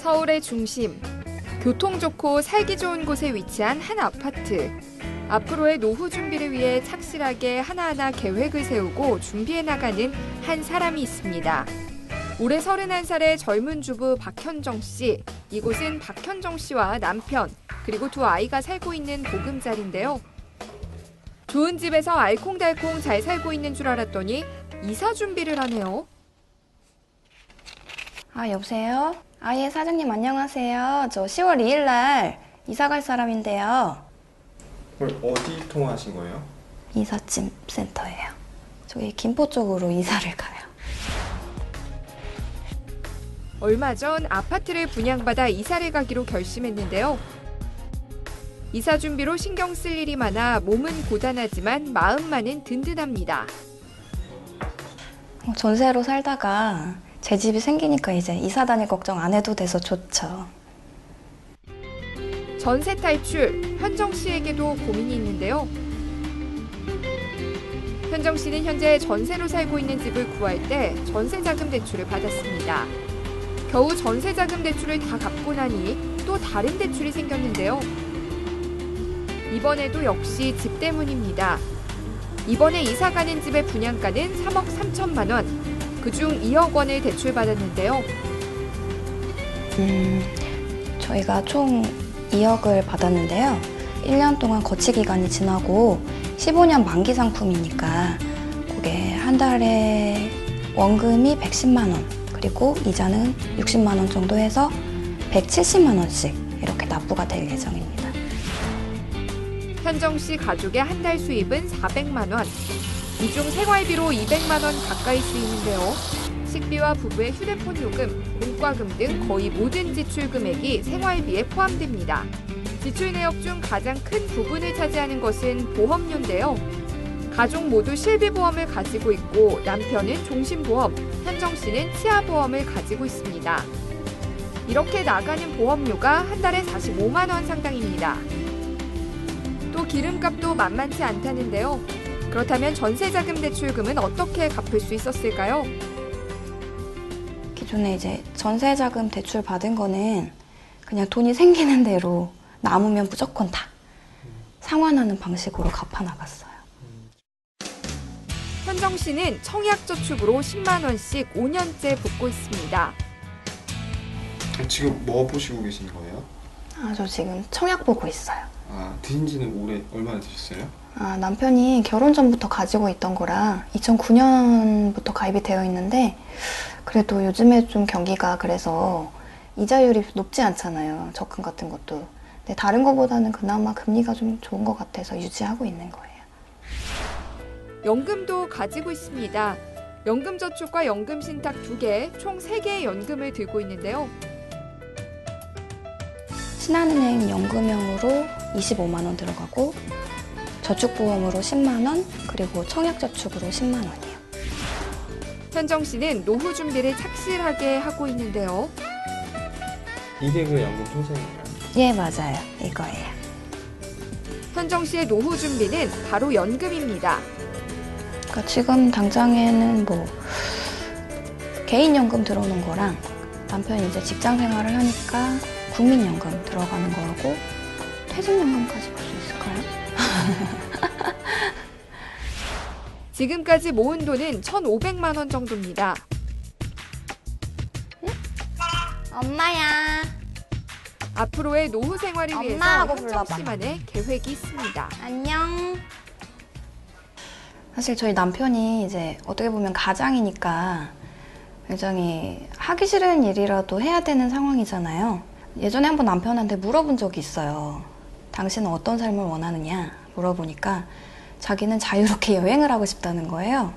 서울의 중심, 교통 좋고 살기 좋은 곳에 위치한 한 아파트. 앞으로의 노후 준비를 위해 착실하게 하나하나 계획을 세우고 준비해 나가는 한 사람이 있습니다. 올해 31살의 젊은 주부 박현정 씨. 이곳은 박현정 씨와 남편, 그리고 두 아이가 살고 있는 보금자리인데요. 좋은 집에서 알콩달콩 잘 살고 있는 줄 알았더니 이사 준비를 하네요. 여보세요? 예, 사장님 안녕하세요. 저 10월 2일 날 이사 갈 사람인데요. 어디 통화하신 거예요? 이삿짐 센터예요. 저기 김포 쪽으로 이사를 가요. 얼마 전 아파트를 분양받아 이사를 가기로 결심했는데요. 이사 준비로 신경 쓸 일이 많아 몸은 고단하지만 마음만은 든든합니다. 전세로 살다가 제 집이 생기니까 이제 이사 다닐 걱정 안 해도 돼서 좋죠. 전세 탈출, 현정 씨에게도 고민이 있는데요. 현정 씨는 현재 전세로 살고 있는 집을 구할 때 전세자금 대출을 받았습니다. 겨우 전세자금 대출을 다 갚고 나니 또 다른 대출이 생겼는데요. 이번에도 역시 집 때문입니다. 이번에 이사 가는 집의 분양가는 3억 3천만 원. 그중 2억 원을 대출받았는데요. 저희가 총 2억을 받았는데요. 1년 동안 거치 기간이 지나고 15년 만기 상품이니까 그게 한 달에 원금이 110만 원, 그리고 이자는 60만 원 정도 해서 170만 원씩 이렇게 납부가 될 예정입니다. 현정 씨 가족의 한 달 수입은 400만 원. 이 중 생활비로 200만 원 가까이 쓰이는데요. 식비와 부부의 휴대폰 요금, 문과금 등 거의 모든 지출 금액이 생활비에 포함됩니다. 지출 내역 중 가장 큰 부분을 차지하는 것은 보험료인데요. 가족 모두 실비보험을 가지고 있고 남편은 종신보험, 현정 씨는 치아보험을 가지고 있습니다. 이렇게 나가는 보험료가 한 달에 45만 원 상당입니다. 또 기름값도 만만치 않다는데요. 그렇다면 전세자금 대출금은 어떻게 갚을 수 있었을까요? 기존에 이제 전세자금 대출 받은 거는 그냥 돈이 생기는 대로 남으면 무조건 다 상환하는 방식으로 갚아나갔어요. 현정 씨는 청약저축으로 10만 원씩 5년째 붓고 있습니다. 지금 뭐 보시고 계신 거예요? 저 지금 청약 보고 있어요. 드신 지는 올해 얼마나 되셨어요? 남편이 결혼 전부터 가지고 있던 거라 2009년부터 가입이 되어 있는데, 그래도 요즘에 좀 경기가 그래서 이자율이 높지 않잖아요. 적금 같은 것도. 근데 다른 거보다는 그나마 금리가 좀 좋은 것 같아서 유지하고 있는 거예요. 연금도 가지고 있습니다. 연금저축과 연금신탁 2개, 총 3개의 연금을 들고 있는데요. 신한은행 연금형으로 25만 원 들어가고, 저축보험으로 10만 원, 그리고 청약저축으로 10만 원이에요. 현정 씨는 노후 준비를 착실하게 하고 있는데요. 이게 그 연금 통장이에요? 예, 맞아요. 이거예요. 현정 씨의 노후 준비는 바로 연금입니다. 그러니까 지금 당장에는 개인연금 들어오는 거랑 남편이 이제 직장 생활을 하니까 국민연금 들어가는 거하고 퇴직연금까지 볼 수 있을까요? 지금까지 모은 돈은 1,500만 원 정도입니다. 엄마야. 앞으로의 노후 생활을 위해서 엄마라고 현정 불러봐. 씨만의 계획이 있습니다. 안녕. 사실 저희 남편이 이제 어떻게 보면 가장이니까 굉장히 하기 싫은 일이라도 해야 되는 상황이잖아요. 예전에 한번 남편한테 물어본 적이 있어요. 당신은 어떤 삶을 원하느냐 물어보니까 자기는 자유롭게 여행을 하고 싶다는 거예요.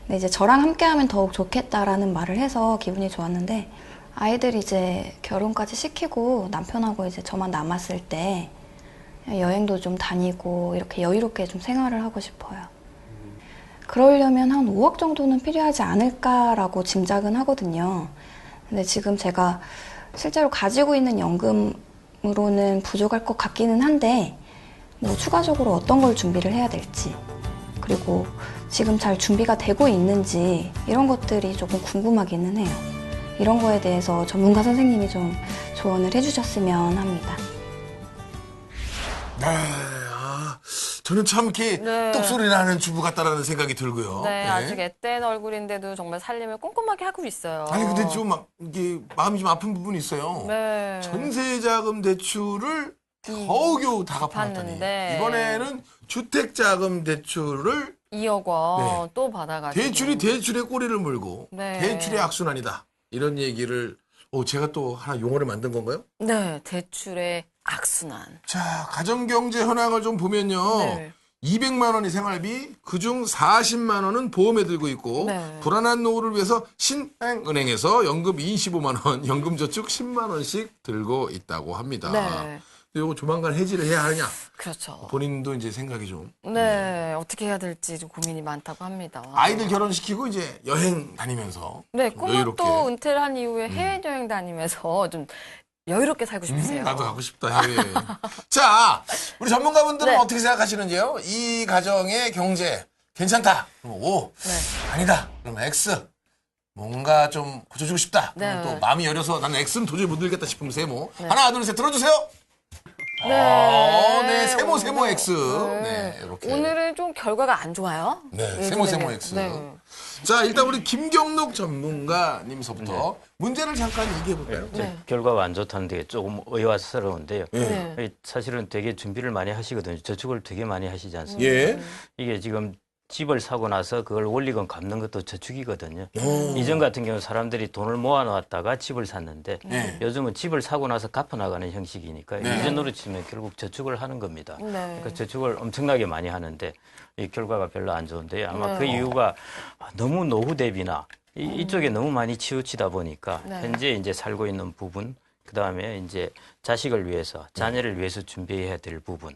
근데 이제 저랑 함께하면 더욱 좋겠다라는 말을 해서 기분이 좋았는데, 아이들이 이제 결혼까지 시키고 남편하고 이제 저만 남았을 때 여행도 좀 다니고 이렇게 여유롭게 좀 생활을 하고 싶어요. 그러려면 한 5억 정도는 필요하지 않을까라고 짐작은 하거든요. 근데 지금 제가 실제로 가지고 있는 연금으로는 부족할 것 같기는 한데, 추가적으로 어떤 걸 준비를 해야 될지, 그리고 지금 잘 준비가 되고 있는지 이런 것들이 조금 궁금하기는 해요. 이런 거에 대해서 전문가 선생님이 좀 조언을 해주셨으면 합니다. 네, 저는 참 이렇게 네. 똑소리 나는 주부 같다라는 생각이 들고요. 네, 아직 앳된 얼굴인데도 정말 살림을 꼼꼼하게 하고 있어요. 아니 근데 좀 막 이게 마음이 좀 아픈 부분이 있어요. 네. 전세자금 대출을 겨우겨우 다 갚아놨더니 갚았는데. 이번에는 주택자금 대출을 2억 원 네. 또 받아가지고. 대출이 대출의 꼬리를 물고 네. 대출의 악순환이다. 이런 얘기를 제가 또 하나 용어를 만든 건가요? 네, 대출의 악순환. 자, 가정경제 현황을 좀 보면요. 네. 200만 원이 생활비, 그중 40만 원은 보험에 들고 있고 네. 불안한 노후를 위해서 신한은행에서 연금 25만 원, 연금저축 10만 원씩 들고 있다고 합니다. 네. 이거 조만간 해지를 해야 하느냐? 그렇죠. 본인도 이제 생각이 좀. 네, 어떻게 해야 될지 좀 고민이 많다고 합니다. 아이들 결혼시키고 이제 여행 다니면서 네, 좀 꿈은 여유롭게. 또 은퇴를 한 이후에 해외여행 다니면서 좀 여유롭게 살고 싶으세요. 나도 가고 싶다, 해외. 자, 우리 전문가분들은 네. 어떻게 생각하시는지요? 이 가정의 경제 괜찮다. 그럼 O. 네. 아니다. 그럼 X. 뭔가 좀 고쳐주고 싶다. 그럼 네. 또 마음이 여려서 나는 X는 도저히 못 들겠다 싶으면 세모. 하나, 둘, 셋 들어주세요. 네, 세모 X. 네, 이렇게. 오늘은 좀 결과가 안 좋아요. 네, 네, 세모 네. X. 네. 자, 일단 우리 김경록 전문가님서부터 문제를 잠깐 얘기해 볼까요? 네. 결과가 안 좋다는 게 조금 의아스러운데요. 네. 사실은 되게 준비를 많이 하시거든요. 저축을 되게 많이 하시지 않습니까? 예. 이게 지금 집을 사고 나서 그걸 원리금 갚는 것도 저축이거든요. 이전 같은 경우는 사람들이 돈을 모아놓았다가 집을 샀는데 네. 요즘은 집을 사고 나서 갚아나가는 형식이니까 네. 이전으로 치면 결국 저축을 하는 겁니다. 네. 그러니까 저축을 엄청나게 많이 하는데 이 결과가 별로 안 좋은데요. 아마 네. 그 이유가 너무 노후 대비나 이쪽에 너무 많이 치우치다 보니까 네. 현재 이제 살고 있는 부분, 그 다음에 이제 자식을 위해서, 자녀를 위해서 준비해야 될 부분.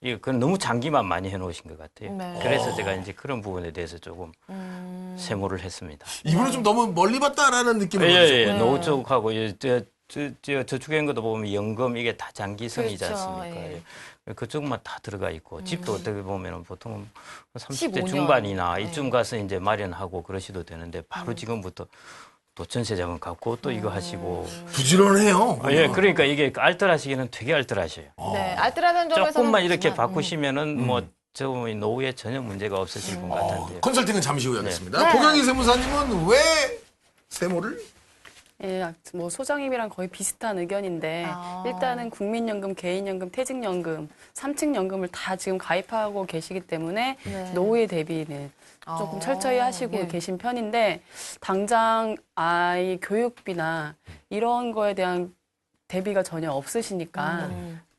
그건 너무 장기만 많이 해놓으신 것 같아요. 네. 그래서 제가 이제 그런 부분에 대해서 조금 세모를 했습니다. 이분은 좀 너무 멀리 봤다라는 느낌을 예, 받으셨고. 예, 노후 쪽하고 저축한 것도 보면 연금 이게 다 장기성이지 그렇죠, 않습니까? 예. 그쪽만 다 들어가 있고 집도 어떻게 보면 보통 30대 15년. 중반이나 네. 이쯤 가서 이제 마련하고 그러셔도 되는데 바로 지금부터 또 전세자금 갚고 또 이거 하시고 부지런해요. 예, 그러니까 이게 알뜰하시기는 되게 알뜰하셔요. 네, 알뜰하다는 점에서는 조금만 이렇게 그렇지만, 바꾸시면은 뭐 저 노후에 전혀 문제가 없으실 것 같은데요. 컨설팅은 잠시 후에 하겠습니다. 네. 고경희 세무사님은 왜 세모를? 예, 뭐 소장님이랑 거의 비슷한 의견인데 아. 일단은 국민연금, 개인연금, 퇴직연금, 3층 연금을 다 지금 가입하고 계시기 때문에 네. 노후에 대비는 조금 아. 철저히 하시고 예. 계신 편인데 당장 아이 교육비나 이런 거에 대한 대비가 전혀 없으시니까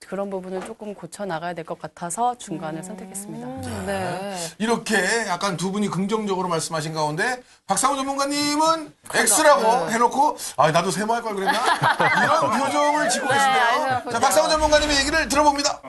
그런 부분을 조금 고쳐 나가야 될 것 같아서 중간을 선택했습니다. 네. 이렇게 약간 두 분이 긍정적으로 말씀하신 가운데 박상우 전문가님은 X라고 해놓고 나도 세모할 걸 그랬나? 이런 표정을 짓고 계신데요. 자, 박상우 전문가님의 얘기를 들어봅니다.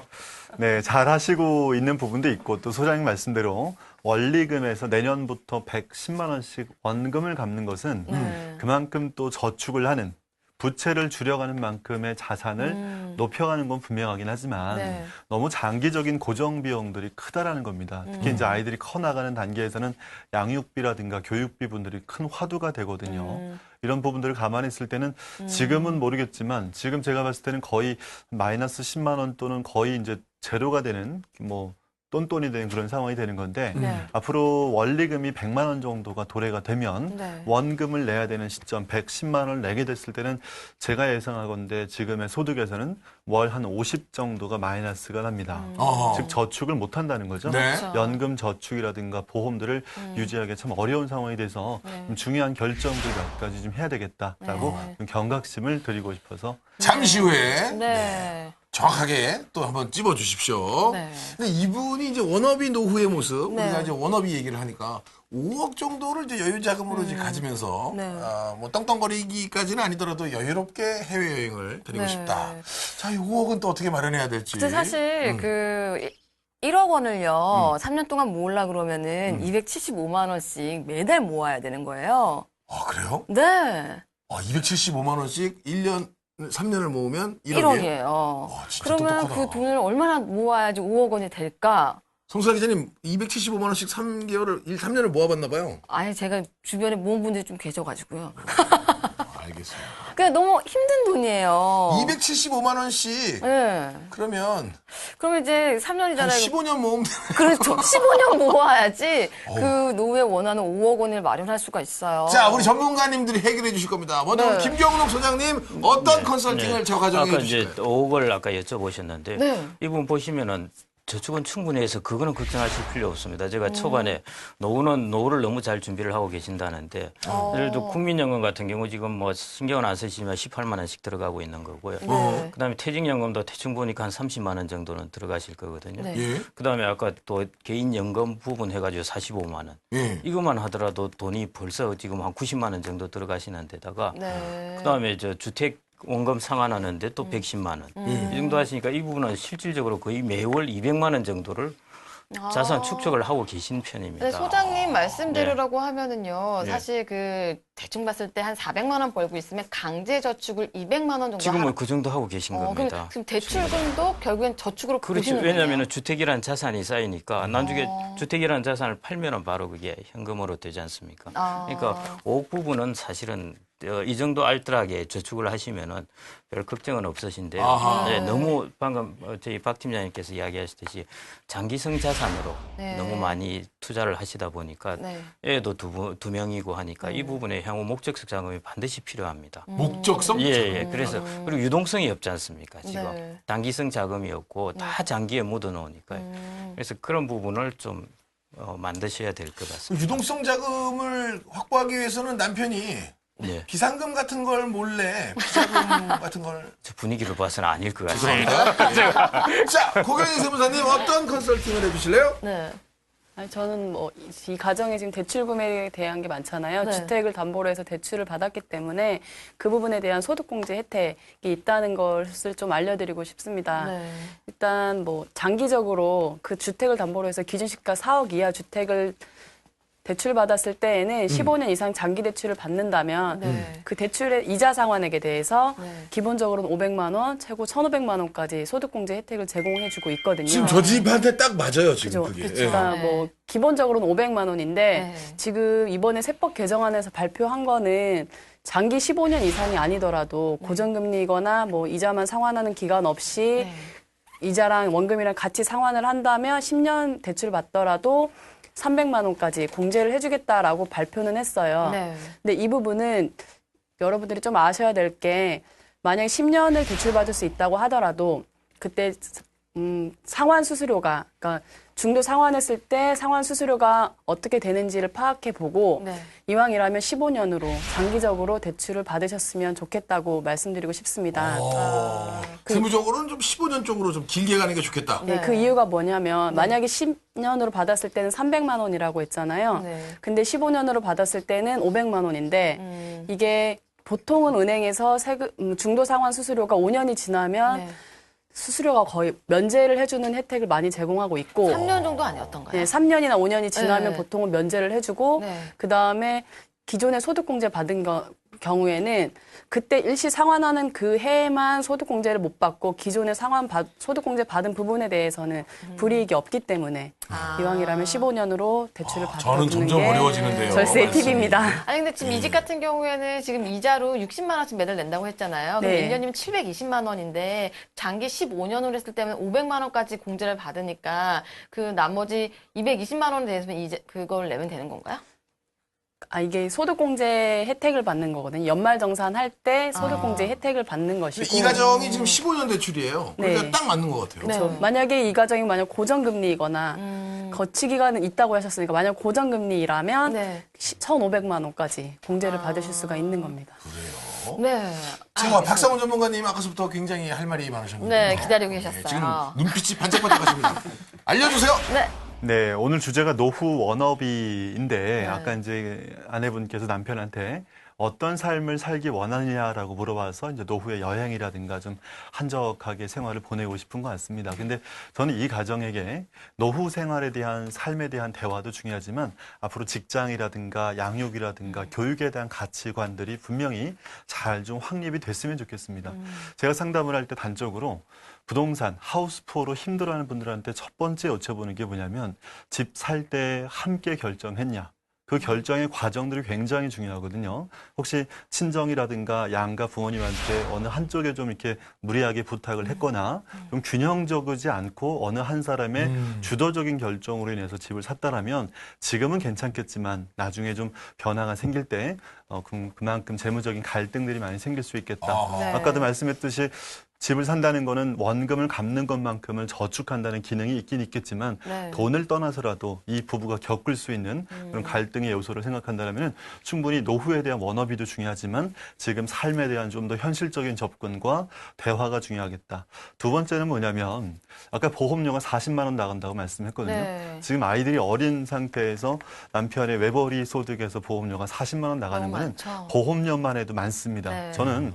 네, 잘 하시고 있는 부분도 있고 또 소장님 말씀대로 원리금에서 내년부터 110만 원씩 원금을 갚는 것은 그만큼 또 저축을 하는 부채를 줄여가는 만큼의 자산을 높여가는 건 분명하긴 하지만 네. 너무 장기적인 고정 비용들이 크다라는 겁니다. 특히 이제 아이들이 커나가는 단계에서는 양육비라든가 교육비 분들이 큰 화두가 되거든요. 이런 부분들을 감안했을 때는 지금은 모르겠지만 지금 제가 봤을 때는 거의 마이너스 10만 원 또는 거의 이제 제로가 되는 뭐 똔똔이 되는 그런 상황이 되는 건데 네. 앞으로 원리금이 100만 원 정도가 도래가 되면 네. 원금을 내야 되는 시점 110만 원을 내게 됐을 때는 제가 예상하건대 지금의 소득에서는 월 한 50 정도가 마이너스가 납니다. 어허. 즉 저축을 못 한다는 거죠. 네. 그렇죠. 연금 저축이라든가 보험들을 유지하기 참 어려운 상황이 돼서 좀 중요한 결정들 몇 가지 좀 해야 되겠다라고 네. 좀 경각심을 드리고 싶어서 잠시 후에 네. 정확하게 또 한번 찝어주십시오. 네. 근데 이분이 이제 워너비 노후의 모습, 네. 우리가 이제 워너비 얘기를 하니까 5억 정도를 이제 여유 자금으로 이제 가지면서 네. 뭐 떵떵거리기까지는 아니더라도 여유롭게 해외여행을 다니고 네. 싶다. 자, 이 5억은 또 어떻게 마련해야 될지. 근데 사실 1억 원을요, 3년 동안 모으려 그러면은 275만 원씩 매달 모아야 되는 거예요. 그래요? 네. 275만 원씩 1년, 3년을 모으면 1억이에요? 1억이에요. 진짜 그러면 똑똑하다. 그 돈을 얼마나 모아야지 5억 원이 될까? 성수아 기자님 275만 원씩 3년을 모아봤나 봐요. 아예 제가 주변에 모은 분들이 좀 계셔가지고요. 알겠습니다. 그러니까 너무 힘든 돈이에요. 275만 원씩. 네. 그러면 그러면 이제 한 3년이잖아요. 15년 모으면 되네. 그렇죠. 15년 모아야지 그 노후에 원하는 5억 원을 마련할 수가 있어요. 자, 우리 전문가님들이 해결해 주실 겁니다. 먼저 네. 우리 김경록 소장님 어떤 컨설팅을 저 가정에 아까 해주실까요? 이제 5억을 아까 여쭤보셨는데 네. 이분 보시면은 저축은 충분히 해서 그거는 걱정하실 필요 없습니다. 제가 초반에 노후를 너무 잘 준비를 하고 계신다는데 예를 들어 국민연금 같은 경우 지금 뭐 신경은 안 쓰시지만 18만 원씩 들어가고 있는 거고요. 네. 그다음에 퇴직연금도 대충 보니까 한 30만 원 정도는 들어가실 거거든요. 네. 예. 그다음에 아까 또 개인연금 부분 해가지고 45만 원. 예. 이것만 하더라도 돈이 벌써 지금 한 90만 원 정도 들어가시는 데다가 네. 그다음에 저 주택 원금 상환하는데 또 110만 원. 이 정도 하시니까 이 부분은 실질적으로 거의 매월 200만 원 정도를 자산 축적을 하고 계신 편입니다. 네, 소장님 말씀대로라고 하면은요, 네. 사실 그 대충 봤을 때 한 400만 원 벌고 있으면 강제 저축을 200만 원 정도 지금은 그 정도 하고 계신 그럼 겁니다. 지금 대출금도 결국엔 저축으로 그렇죠. 보시는 거예요. 왜냐하면 주택이라는 자산이 쌓이니까 나중에 주택이라는 자산을 팔면은 바로 그게 현금으로 되지 않습니까? 그러니까 5억 부분은 사실은 이 정도 알뜰하게 저축을 하시면은 별 걱정은 없으신데요. 아하. 네, 너무 방금 저희 박 팀장님께서 이야기하셨듯이 장기성 자산으로 네. 너무 많이 투자를 하시다 보니까 네. 애도 두 명이고 하니까 이 부분에 향후 목적성 자금이 반드시 필요합니다. 목적성? 예. 그래서 그리고 유동성이 없지 않습니까? 지금 네. 단기성 자금이 없고 다 장기에 묻어 놓으니까요. 그래서 그런 부분을 좀 만드셔야 될 것 같습니다. 유동성 자금을 확보하기 위해서는 남편이 네. 비상금 같은 걸 몰래 비자금 같은 걸 저 분위기를 봐서는 아닐 것 같습니다. 자, 고경희 세무사님 어떤 컨설팅을 해주실래요? 네. 아니, 저는 뭐 이 가정에 지금 대출 금액에 대한 게 많잖아요. 네. 주택을 담보로 해서 대출을 받았기 때문에 그 부분에 대한 소득공제 혜택이 있다는 것을 좀 알려드리고 싶습니다. 네. 일단 뭐 장기적으로 그 주택을 담보로 해서 기준시가 4억 이하 주택을 대출 받았을 때에는 15년 이상 장기 대출을 받는다면 네. 그 대출의 이자 상환액에 대해서 네. 기본적으로는 500만 원, 최고 1,500만 원까지 소득공제 혜택을 제공해주고 있거든요. 지금 저 집한테 딱 맞아요, 지금 그죠. 그게. 그쵸. 예. 그러니까 네. 뭐 기본적으로는 500만 원인데 네. 지금 이번에 세법 개정안에서 발표한 거는 장기 15년 이상이 아니더라도 고정금리거나 뭐 이자만 상환하는 기간 없이 네. 이자랑 원금이랑 같이 상환을 한다면 10년 대출 받더라도 300만 원까지 공제를 해주겠다라고 발표는 했어요. 네. 근데 이 부분은 여러분들이 좀 아셔야 될 게 만약에 10년을 대출받을 수 있다고 하더라도 그때 상환 수수료가 그러니까 중도 상환했을 때 상환 수수료가 어떻게 되는지를 파악해 보고 네. 이왕이라면 15년으로 장기적으로 대출을 받으셨으면 좋겠다고 말씀드리고 싶습니다. 세무적으로는 좀 15년 쪽으로 좀 길게 가는 게 좋겠다. 네, 그 이유가 뭐냐면 만약에 10년으로 받았을 때는 300만 원이라고 했잖아요. 네. 근데 15년으로 받았을 때는 500만 원인데 이게 보통은 은행에서 중도 상환 수수료가 5년이 지나면 네. 수수료가 거의 면제를 해주는 혜택을 많이 제공하고 있고 3년 정도 아니었던가요? 네, 3년이나 5년이 지나면 네. 보통은 면제를 해주고 네. 그다음에 기존에 소득공제 받은 경우에는 그때 일시 상환하는 그 해에만 소득공제를 못 받고 기존에 소득공제 받은 부분에 대해서는 불이익이 없기 때문에 이왕이라면 15년으로 대출을 저는 받는 점점 게 어려워지는데요. 절세의 말씀이. 팁입니다. 아니 근데 지금 이 집 같은 경우에는 지금 이자로 60만 원씩 매달 낸다고 했잖아요. 그럼 네. 1년이면 720만 원인데 장기 15년으로 했을 때는 500만 원까지 공제를 받으니까 그 나머지 220만 원에 대해서는 이제 그걸 내면 되는 건가요? 이게 소득공제 혜택을 받는 거거든요. 연말정산할 때 소득공제 혜택을 받는 것이고 이 가정이 지금 15년 대출이에요. 그러니까 네. 딱 맞는 것 같아요. 네. 그렇죠. 만약에 이 가정이 만약 고정금리이거나 거치 기간은 있다고 하셨으니까 만약 고정금리라면 네. 1,500만 원까지 공제를 받으실 수가 있는 겁니다. 네. 자, 박상훈 전문가님 아까부터 굉장히 할 말이 많으셨는데. 네, 기다리고 계셨어요. 지금 눈빛이 반짝반짝하십니다. 알려주세요. 네. 네, 오늘 주제가 노후 워너비인데 네. 아까 이제 아내분께서 남편한테 어떤 삶을 살기 원하느냐라고 물어봐서 이제 노후의 여행이라든가 좀 한적하게 생활을 보내고 싶은 것 같습니다. 근데 저는 이 가정에게 노후 생활에 대한 삶에 대한 대화도 중요하지만 앞으로 직장이라든가 양육이라든가 교육에 대한 가치관들이 분명히 잘 좀 확립이 됐으면 좋겠습니다. 제가 상담을 할 때 단적으로 부동산, 하우스푸어로 힘들어하는 분들한테 첫 번째 여쭤보는 게 뭐냐면 집 살 때 함께 결정했냐? 그 결정의 과정들이 굉장히 중요하거든요. 혹시 친정이라든가 양가 부모님한테 어느 한쪽에 좀 이렇게 무리하게 부탁을 했거나 좀 균형적이지 않고 어느 한 사람의 주도적인 결정으로 인해서 집을 샀다라면 지금은 괜찮겠지만 나중에 좀 변화가 생길 때 그만큼 재무적인 갈등들이 많이 생길 수 있겠다. 네. 아까도 말씀했듯이 집을 산다는 거는 원금을 갚는 것만큼을 저축한다는 기능이 있긴 있겠지만 네. 돈을 떠나서라도 이 부부가 겪을 수 있는 그런 갈등의 요소를 생각한다면 충분히 노후에 대한 워너비도 중요하지만 지금 삶에 대한 좀 더 현실적인 접근과 대화가 중요하겠다. 두 번째는 뭐냐면 아까 보험료가 40만 원 나간다고 말씀했거든요. 네. 지금 아이들이 어린 상태에서 남편의 외벌이 소득에서 보험료가 40만 원 나가는 너무 거는 많죠. 보험료만 해도 많습니다. 네. 저는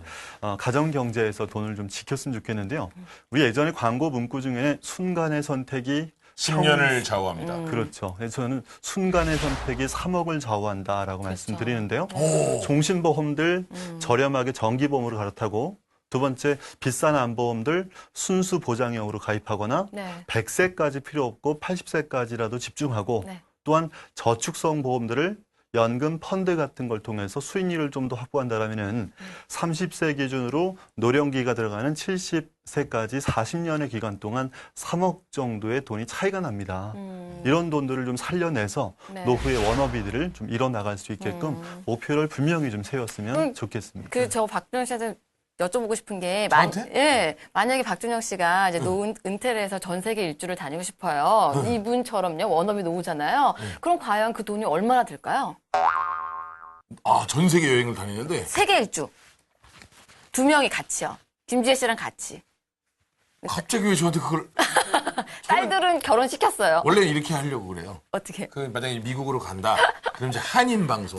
가정경제에서 돈을 좀 지켰으면 좋겠는데요. 우리 예전에 광고 문구 중에 순간의 선택이 10년을 좌우합니다. 그렇죠. 그래서 저는 순간의 선택이 3억을 좌우한다라고 말씀드리는데요. 오. 종신보험들 저렴하게 정기보험으로 갈아타고 두 번째 비싼 안보험들 순수 보장형으로 가입하거나 네. 100세까지 필요 없고 80세까지라도 집중하고 네. 또한 저축성 보험들을 연금 펀드 같은 걸 통해서 수익률을 좀 더 확보한다라면은 30세 기준으로 노령기가 들어가는 70세까지 40년의 기간 동안 3억 정도의 돈이 차이가 납니다. 이런 돈들을 좀 살려내서 네. 노후의 워너비들을 좀 이뤄나갈 수 있게끔 목표를 분명히 좀 세웠으면 좋겠습니다. 저 박준영 씨한테 여쭤보고 싶은 게 저한테? 예, 만약에 박준영 씨가 이제 노후 은퇴를 해서 전 세계 일주를 다니고 싶어요. 이분처럼요. 워너비 노후잖아요. 그럼 과연 그 돈이 얼마나 들까요? 아, 전 세계 여행을 다니는데 세계 일주. 두 명이 같이요. 김지혜 씨랑 같이. 갑자기 왜 저한테 그걸 딸들은 결혼시켰어요. 원래 이렇게 하려고 그래요. 어떻게? 그 만약에 미국으로 간다. 그럼 이제 한인 방송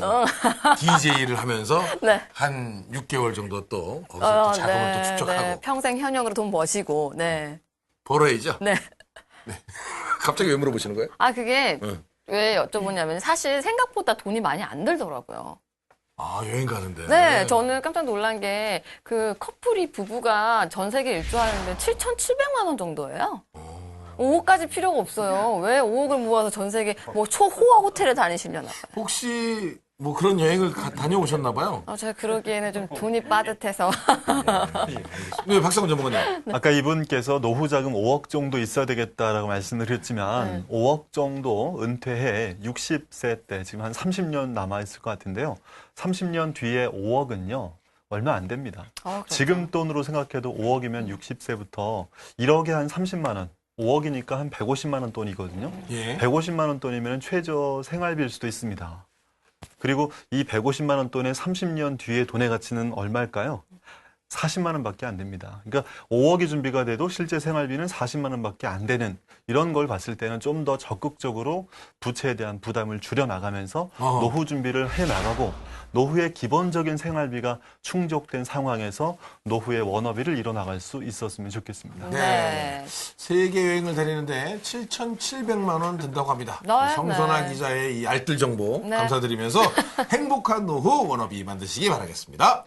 DJ를 하면서 네. 한 6개월 정도 또 거기서 또 자금을 또 축적하고 네. 평생 현역으로 돈 버시고. 네. 벌어야죠. 네. 갑자기 왜 물어보시는 거예요? 아, 그게 네. 왜 여쭤보냐면 사실 생각보다 돈이 많이 안 들더라고요. 아, 여행 가는데. 네, 저는 깜짝 놀란 게 그 커플이 부부가 전 세계 일주하는데 7,700만 원 정도예요. 5억까지 필요가 없어요. 왜 5억을 모아서 전 세계 뭐 초호화 호텔에 다니시려나 봐요. 혹시 뭐 그런 여행을 다녀오셨나 봐요? 제가 그러기에는 좀 돈이 빠듯해서. 네, 박상훈 전문가님. 아까 이분께서 노후 자금 5억 정도 있어야 되겠다라고 말씀을 드렸지만 5억 정도 은퇴해 60세 때 지금 한 30년 남아있을 것 같은데요. 30년 뒤에 5억은요. 얼마 안 됩니다. 그렇죠. 지금 돈으로 생각해도 5억이면 60세부터 1억에 한 30만 원. 5억이니까 한 150만 원 돈이거든요. 예. 150만 원 돈이면 최저 생활비일 수도 있습니다. 그리고 이 150만 원 돈의 30년 뒤의 돈의 가치는 얼마일까요? 40만 원밖에 안 됩니다. 그러니까 5억이 준비가 돼도 실제 생활비는 40만 원밖에 안 되는 이런 걸 봤을 때는 좀 더 적극적으로 부채에 대한 부담을 줄여나가면서 노후 준비를 해나가고 노후의 기본적인 생활비가 충족된 상황에서 노후의 워너비를 이뤄나갈 수 있었으면 좋겠습니다. 네. 세계 여행을 다니는데 7,700만 원 든다고 합니다. 네, 성선아 네. 기자의 이 알뜰 정보 네. 감사드리면서 행복한 노후 워너비 만드시기 바라겠습니다.